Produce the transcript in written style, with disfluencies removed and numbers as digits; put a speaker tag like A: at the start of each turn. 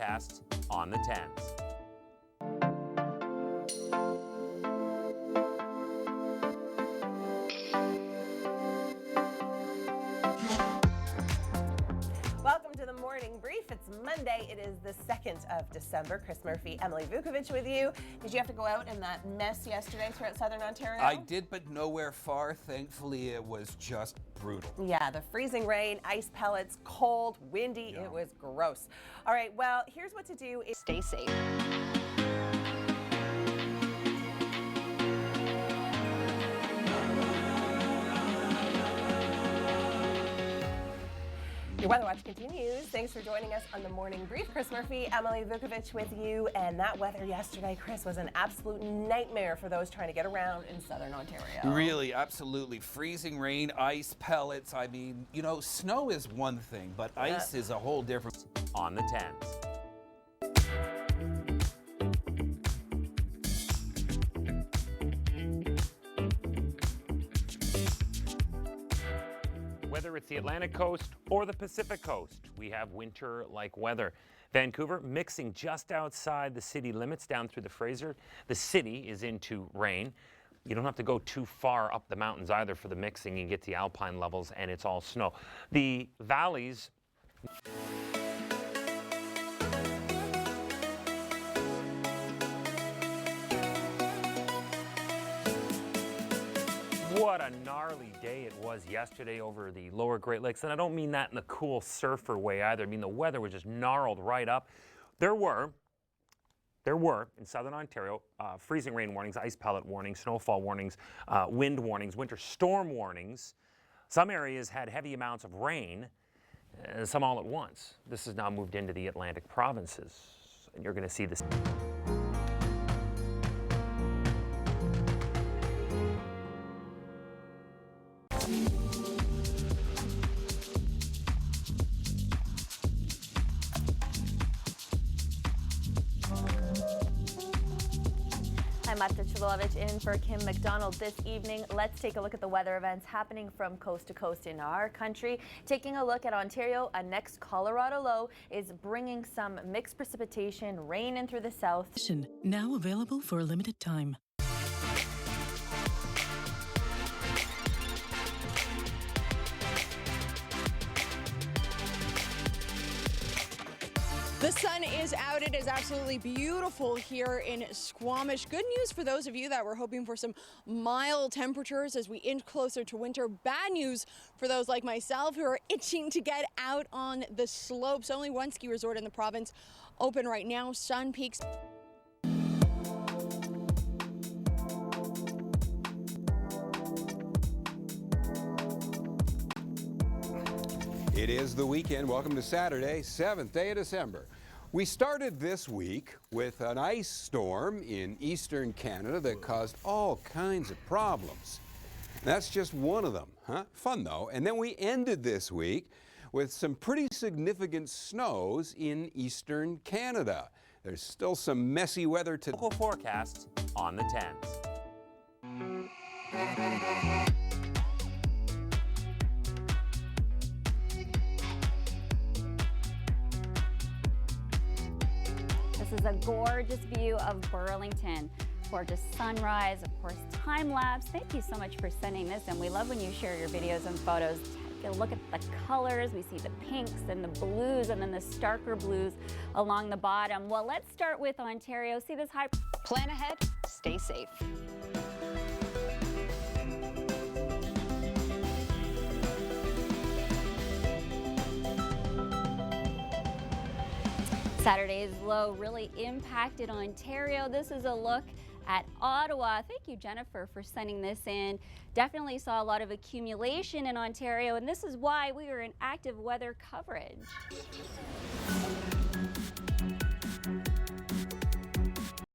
A: forecast on the 10s.
B: Welcome to the morning brief. It's Monday. It is the 2nd of December. Chris Murphy, Emily Vukovic with you. Did you have to go out in that mess yesterday throughout southern Ontario?
C: I did, but nowhere far. Thankfully, it was just brutal.
B: Yeah, the freezing rain, ice pellets, cold, windy.
C: Yeah.
B: It was gross. All right, well, here's what to do.
D: Stay safe.
B: Your Weather Watch continues. Thanks for joining us on the morning brief. Chris Murphy, Emily Vukovic with you. And that weather yesterday, Chris, was an absolute nightmare for those trying to get around in southern Ontario.
C: Really, absolutely. Freezing rain, ice pellets. I mean, you know, snow is one thing, but ice is a whole different.
A: On the 10s. Whether it's the Atlantic coast or the Pacific coast, we have winter-like weather. Vancouver mixing just outside the city limits down through the Fraser. The city is into rain. You don't have to go too far up the mountains either for the mixing. You get to the alpine levels and it's all snow. The valleys. What a gnarly day it was yesterday over the lower Great Lakes. And I don't mean that in the cool surfer way either. I mean the weather was just gnarled right up. There were in southern Ontario freezing rain warnings, ice pellet warnings, snowfall warnings, wind warnings, winter storm warnings. Some areas had heavy amounts of rain, some all at once. This has now moved into the Atlantic provinces. And you're going to see this.
E: I'm Marta Chilovich in for Kim McDonald this evening. Let's take a look at the weather events happening from coast to coast in our country. Taking a look at Ontario, a next Colorado low is bringing some mixed precipitation, rain in through the south.
F: Now available for a limited time.
G: The sun is out. It is absolutely beautiful here in Squamish. Good news for those of you that were hoping for some mild temperatures as we inch closer to winter. Bad news for those like myself who are itching to get out on the slopes. Only one ski resort in the province open right now, Sun Peaks.
H: It is the weekend. Welcome to Saturday, 7th day of December. We started this week with an ice storm in eastern Canada that caused all kinds of problems. That's just one of them, huh? Fun though. And then we ended this week with some pretty significant snows in eastern Canada. There's still some messy weather today.
A: Local forecast on the 10s.
D: This is a gorgeous view of Burlington. Gorgeous sunrise, of course, time lapse. Thank you so much for sending this, and we love when you share your videos and photos. Take a look at the colors. We see the pinks and the blues and then the starker blues along the bottom. Well, let's start with Ontario. See this high.
I: Plan ahead, stay safe.
D: Saturday's low really impacted Ontario. This is a look at Ottawa. Thank you, Jennifer, for sending this in. Definitely saw a lot of accumulation in Ontario, and this is why we are in active weather coverage.